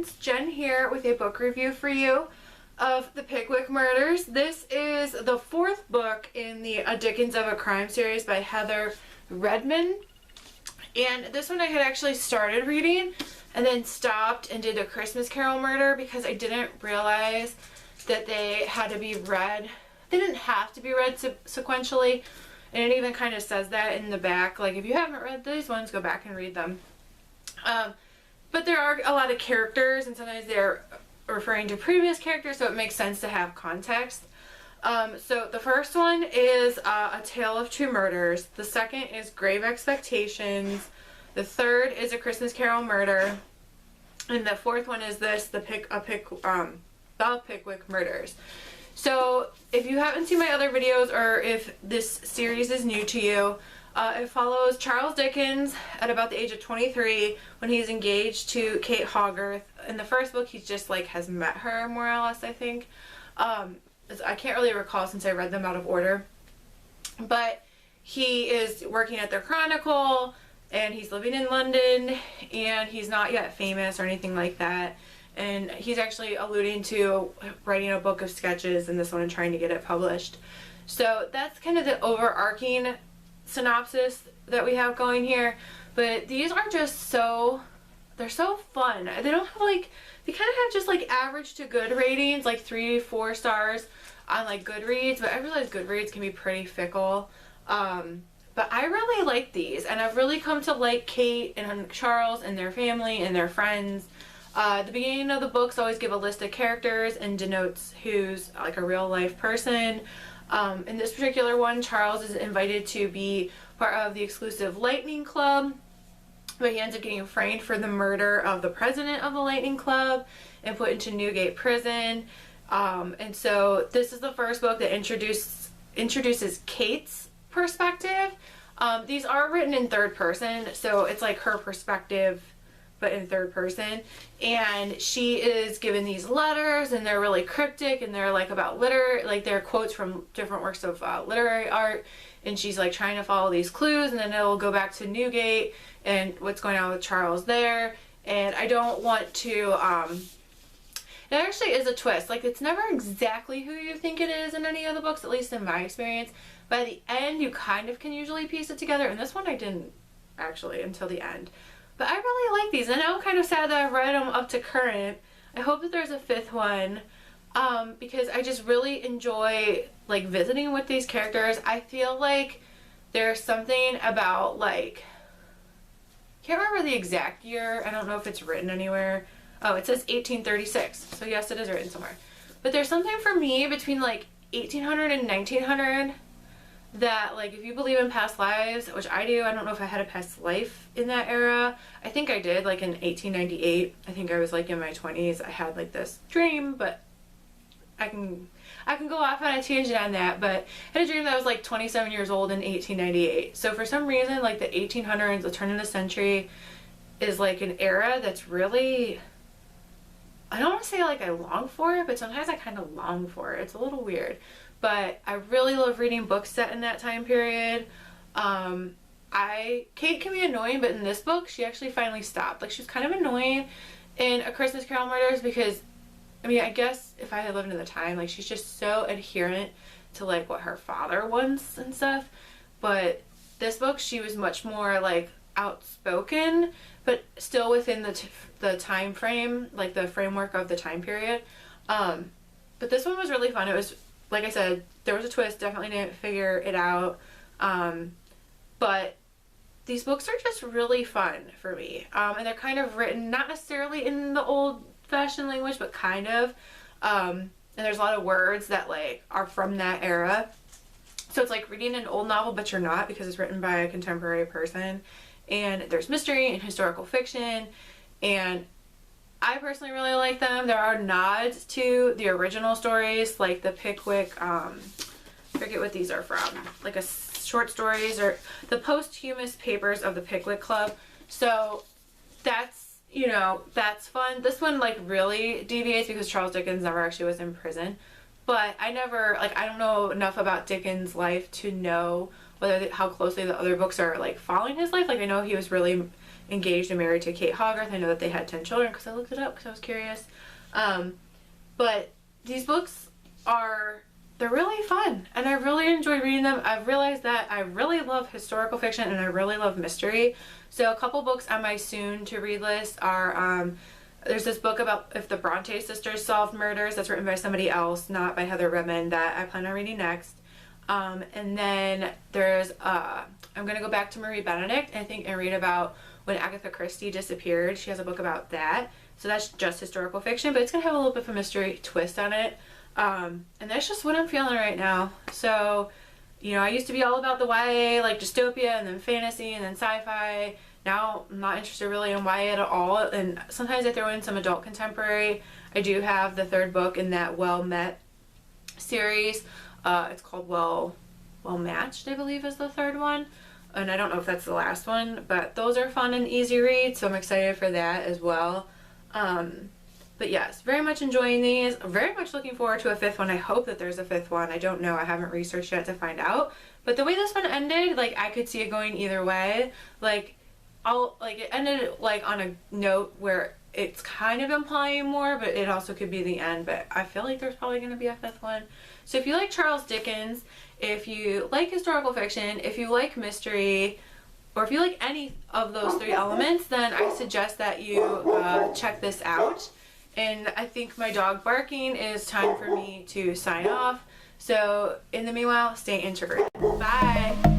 friends, Jen here with a book review for you of the Pickwick Murders. This is the fourth book in the A Dickens of a Crime series by Heather Redman. And this one I had actually started reading and then stopped and did A Christmas Carol Murder because I didn't realize that they had to be read. They didn't have to be read sequentially, and it even kind of says that in the back. Like, if you haven't read these ones, go back and read them. But there are a lot of characters, and sometimes they're referring to previous characters, so it makes sense to have context. So the first one is A Tale of Two Murders. The second is Grave Expectations. The third is A Christmas Carol Murder. And the fourth one is this, the Pickwick Murders. So if you haven't seen my other videos, or if this series is new to you, it follows Charles Dickens at about the age of 23 when he's engaged to Kate Hogarth. In the first book, he's just like has met her more or less, I think. I can't really recall since I read them out of order. But he is working at their Chronicle, and he's living in London, and he's not yet famous or anything like that. And he's actually alluding to writing a book of sketches in this one and trying to get it published. So that's kind of the overarching synopsis that we have going here. But these are just they're so fun. They don't have like, they kind of have just like average to good ratings, like 3-4 stars on like Goodreads. But I realize Goodreads can be pretty fickle. But I really like these, and I've really come to like Kate and Charles and their family and their friends. The beginning of the books always give a list of characters and denotes who's like a real life person. In this particular one, Charles is invited to be part of the exclusive Lightning Club, but he ends up getting framed for the murder of the president of the Lightning Club and put into Newgate prison. And so this is the first book that introduces Kate's perspective. These are written in third person, so it's like her perspective but in third person, and she is given these letters, and they're really cryptic, and they're like about like they're quotes from different works of literary art, and she's like trying to follow these clues, and then it'll go back to Newgate and what's going on with Charles there. And I don't want to it actually is a twist. Like, it's never exactly who you think it is in any of the books, at least in my experience. By the end, you kind of can usually piece it together, and this one I didn't actually until the end. But I really like these, and I'm kind of sad that I've read them up to current. I hope that there's a fifth one, because I just really enjoy like visiting with these characters. I feel like there's something about, like, can't remember the exact year. I don't know if it's written anywhere. Oh, it says 1836, so yes, it is written somewhere. But there's something for me between like 1800 and 1900 that, like, if you believe in past lives, which I do, I don't know if I had a past life in that era. I think I did, like in 1898. I think I was like in my 20s. I had like this dream, but I can go off on a tangent on that. But I had a dream that I was like 27 years old in 1898. So for some reason, like the 1800s, the turn of the century, is like an era that's really, I don't want to say like I long for it, but sometimes I kind of long for it. It's a little weird. But I really love reading books set in that time period. Kate can be annoying, but in this book, she actually finally stopped. Like, she was kind of annoying in A Christmas Carol Murders because, I mean, I guess if I had lived in the time, like, she's just so adherent to, like, what her father wants and stuff. But this book, she was much more, like, outspoken, but still within the time frame, like, the framework of the time period. But this one was really fun. It was, like I said, there was a twist, definitely didn't figure it out, but these books are just really fun for me, and they're kind of written not necessarily in the old-fashioned language, but kind of, and there's a lot of words that like are from that era, so it's like reading an old novel, but you're not, because it's written by a contemporary person, and there's mystery and historical fiction, and I personally really like them. There are nods to the original stories, like the Pickwick, I forget what these are from, like a short stories, or the posthumous papers of the Pickwick Club. So that's, you know, that's fun. This one like really deviates because Charles Dickens never actually was in prison. But I never, like, I don't know enough about Dickens' life to know whether how closely the other books are like following his life. Like, I know he was really engaged and married to Kate Hogarth. I know that they had 10 children because I looked it up because I was curious. But these books they're really fun and I really enjoy reading them. I've realized that I really love historical fiction and I really love mystery. So a couple books on my soon to read list are there's this book about if the Bronte sisters solved murders that's written by somebody else, not by Heather Redmond, that I plan on reading next. And then there's I'm gonna go back to Marie Benedict and read about when Agatha Christie disappeared. She has a book about that. So that's just historical fiction, but it's gonna have a little bit of a mystery twist on it. And that's just what I'm feeling right now. So, you know, I used to be all about the YA, like dystopia and then fantasy and then sci-fi. Now I'm not interested really in YA at all, and sometimes I throw in some adult contemporary. I do have the third book in that Well Met series. It's called Well Matched, I believe is the third one. And I don't know if that's the last one, but those are fun and easy reads, so I'm excited for that as well. But yes, very much enjoying these. Very much looking forward to a fifth one. I hope that there's a fifth one. I don't know. I haven't researched yet to find out. But the way this one ended, like, I could see it going either way. Like, it ended, like, on a note where it's kind of implying more, but it also could be the end. But I feel like there's probably going to be a fifth one. So if you like Charles Dickens, if you like historical fiction, if you like mystery, or if you like any of those three elements, then I suggest that you check this out. And I think my dog barking is time for me to sign off. So in the meanwhile, stay integrated. Bye!